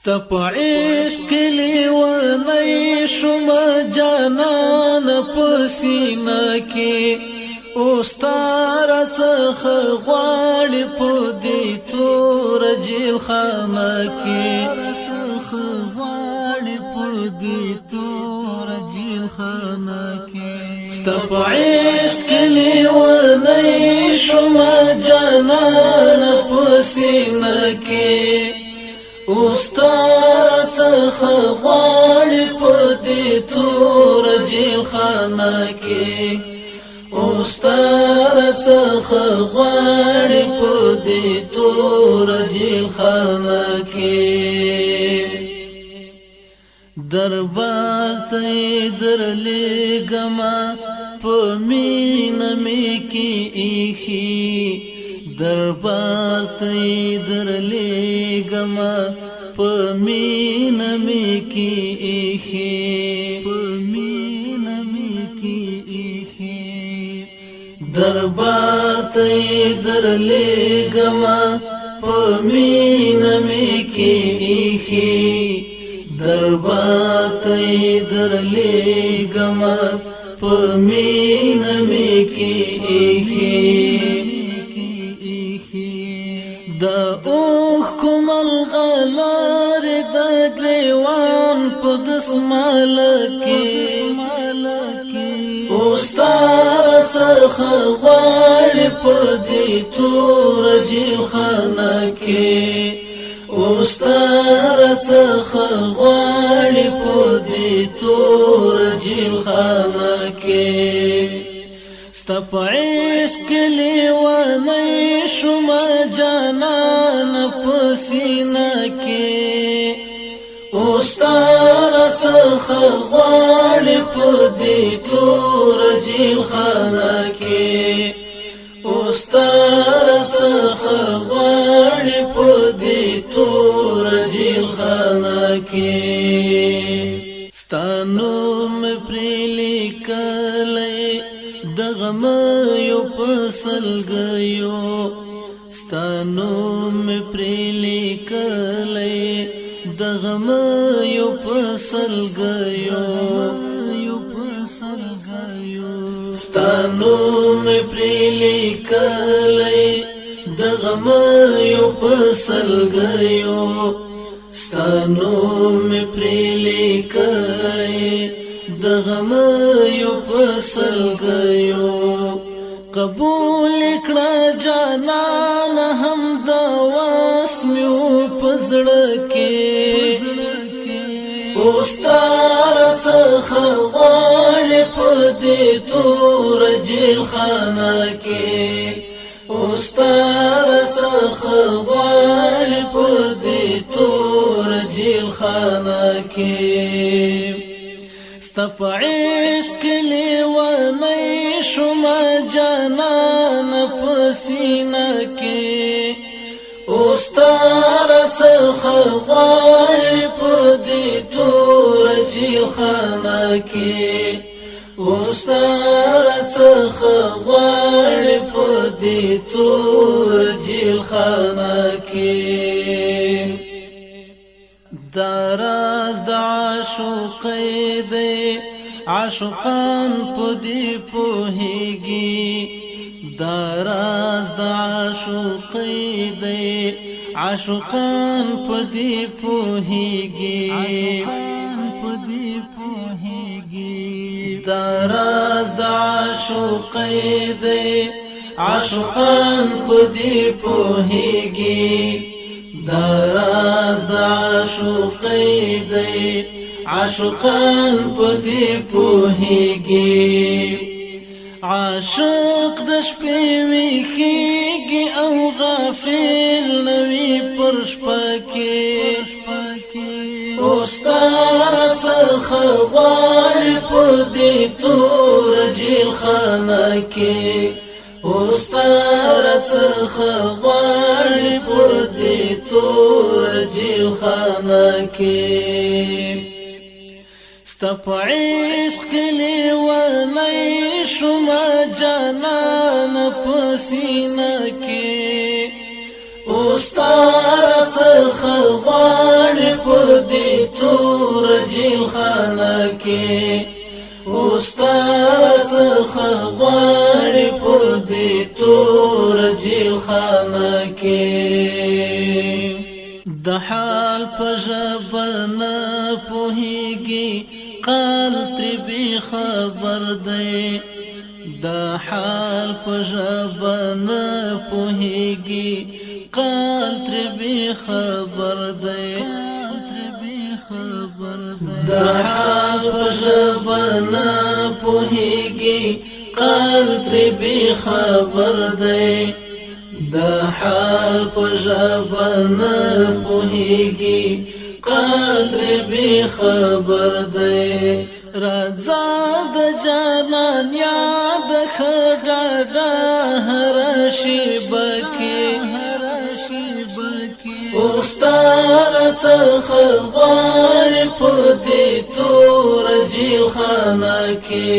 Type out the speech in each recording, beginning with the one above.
ستا په عشق لیونی شم جانان په سینه کې اوستا راڅخه غواړي په دې تور جیل خانه کې ستا په عشق لیونی شم جانان په سینه کې اوستا راڅخه غواړي په دې تور جیل خانه کې اوستا راڅخه غواړي په دې تور جیل خانه کې دربار ته درلېږمه په مینه مې کې ایښي دربار ته درلېږمه په مینه مې کې ایښي دربار ته درلېږمه په مینه مې کې ایښي دربار ته درلېږمه په مینه مې کې ایښي د اوښکو ملغلرې د ګریوان په دسماله کې اوستا راڅخه غواړي په دې تور جیل خانه کې اوستا راڅخه غواړي په دې تور جیل خانه کې ستا په عشق لیونی شم جانان په سینه کې اوستا راڅخه غواړي په دې تور جیل خانه کې اوستا راڅخه غواړي په دې تور جیل خانه کې ستا نوم پرې لیکلی د غمیو په سلګیو ستا نوم پرې لیکلی د غمیو په سلګیو ستا نوم پرې لیکلی د غمیو په سلګیو ستا نوم پرې لیکلی د غمیو په سلګیو قبول کړه جانان هم د واسمیو په زړه کې اوستا راڅخه غواړي په دې تور جیل خانه کې اوستا راڅخه غواړي په دې تور جیل خانه کې ستا په عشق لیونی شم جانان په سینه کې اوستا راڅخه غواړي په دې تور جیل خانه کې اوستا راڅخه غواړي په دې تور جیل خانه کې دا راز د عاشقۍ دی عاشقان په دې پوهیږي دا راز د عاشقۍ دی عاشقان په دې پوهیږي دا راز د عاشقۍ دی عاشقان په دې پوهیږي دا راز د عاشقۍ دی عاشقان په دې پوهیږي عاشق د شپې ویښیږي او غافل نوي پر شپه کې اوستا راڅخه غواړي په دې تور جیل خانه کې اوستا راڅخه غواړي په دې تور جیل خانه کې ستا په عشق لیونی شم جانان په سینه کې اوستا راڅخه غواړي په د حال په ژبه نه پوهیږي قال ترې بې خبر دی د حال په ژبه نه پوهیږي قال ترې بې خبر دی د حال په ژبه نه پوهیږي قال ترې بې خبر دی د حال په ژبه نه پوهیږي قال ترې بې خبر دی راځه د جانان یاد ښه ډاډه هره شېبه کې اوس تا راڅخه غواړي په دې توره جیلخانه کې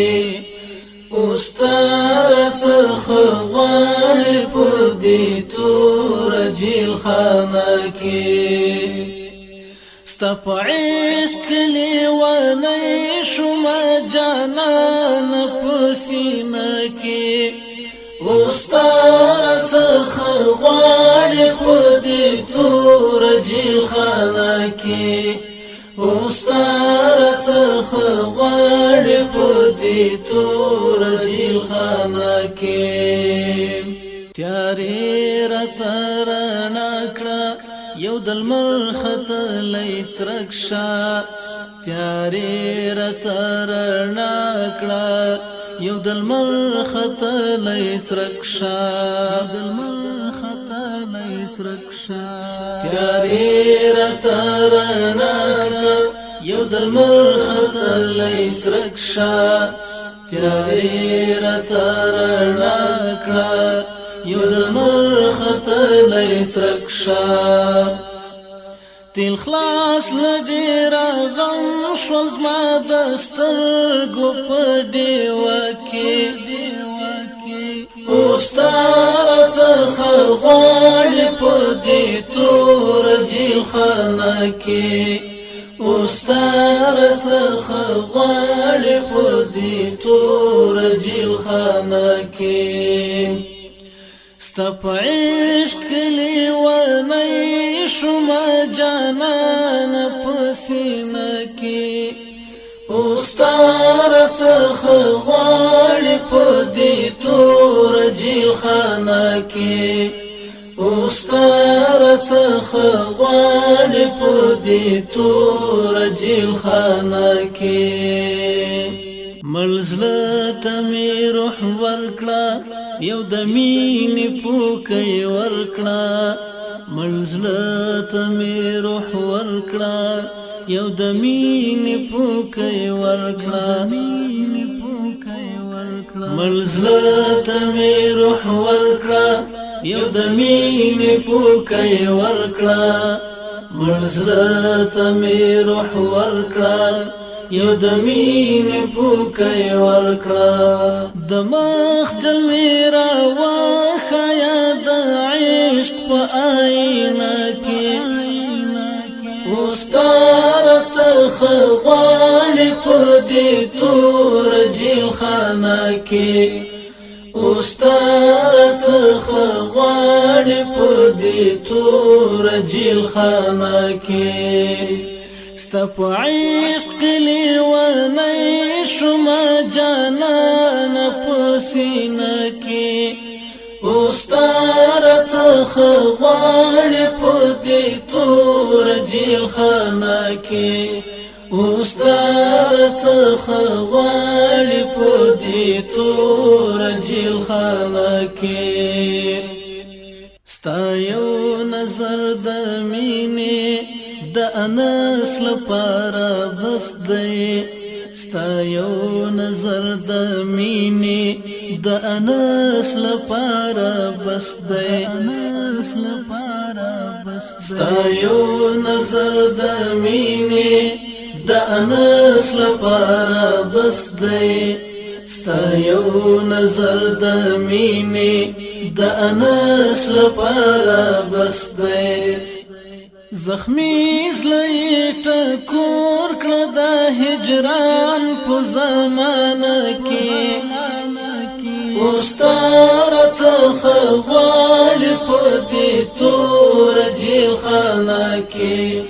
اوس تا راڅخه غواړي په دې توره جیلخانه کې ستا په عشق لیونی شومه جانان په سینه کې اوس تا راڅخه غواړي په دې توره جیلخانه کې اوس تا راڅخه غواړي په دې توره جیلخانه کې تیارې راته رڼا کړه یو د لمر ختلی څرک شه تیارې راته رڼا کړه یو د لمر ختلی څرک شه تیارې راته رڼا کړه یو د لمر ختلی څرک شه تیارې راته رڼا کړه یو د لمر ختلی څرک شه تیل خلاص له ډېره غم شول زما د سترګو په ډیوه کې اوس تا راڅخه غواړي په دې توره جیلخانه کې اوس تا راڅخه غواړي په دې توره جیلخانه کې ستا په عشق لیونی شومه جانان په سینه کې اوس تا راڅخه غواړي په دې توره جیلخانه کې اوس تا راڅخه غواړي په دې توره جیلخانه کې ملزله ته مې روح ورکړه یو د مینې پوکی ورکړه ملزله ته مې روح ورکړه یو د مینې پوکی ورکړه ملزله ته مې روح ورکړه یو د مینې پوکی ورکړه ملزله ته مې روح ورکړه یو د مینې پوکی ورکړه د مخ جلوې راوښیه د عشق په آینه کې اوس تا راڅخه غواړي په دې توره جیلخانه کې اوس تا راڅخه غواړي په دې توره جیلخانه کې ستا په عشق لیونی شومه جانان په سینه کې اوس تا راڅخه غواړي په دې توره جیلخانه کې اوس تا راڅخه غواړي په دې توره جیلخانه کې ستا یو نظر د مینې د انس لپاره بس دی ستا یو نظر د مینې د انس لپاره بس دی ستا یو نظر د مینې د انس لپاره بس دی ستا یو نظر د مینې د انس لپاره بس دی زخمی زلې ټکور کړه د هجران په زمانه کې اوس تا راڅخه غواړي په دې توره جیلخانه کې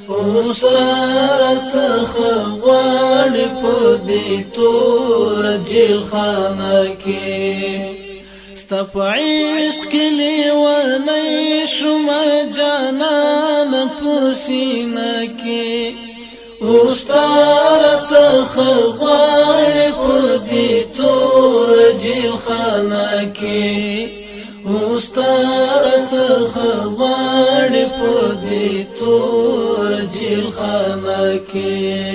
اوسار څخه غواړي په دې تور جیل خانه کې ستا په عشق کې لیونی شوم جانان په سینه کې اوسار څخه غواړي په دې تور جیل خانه کې اوستار څخه غواړي په دې تور جیل خانه کې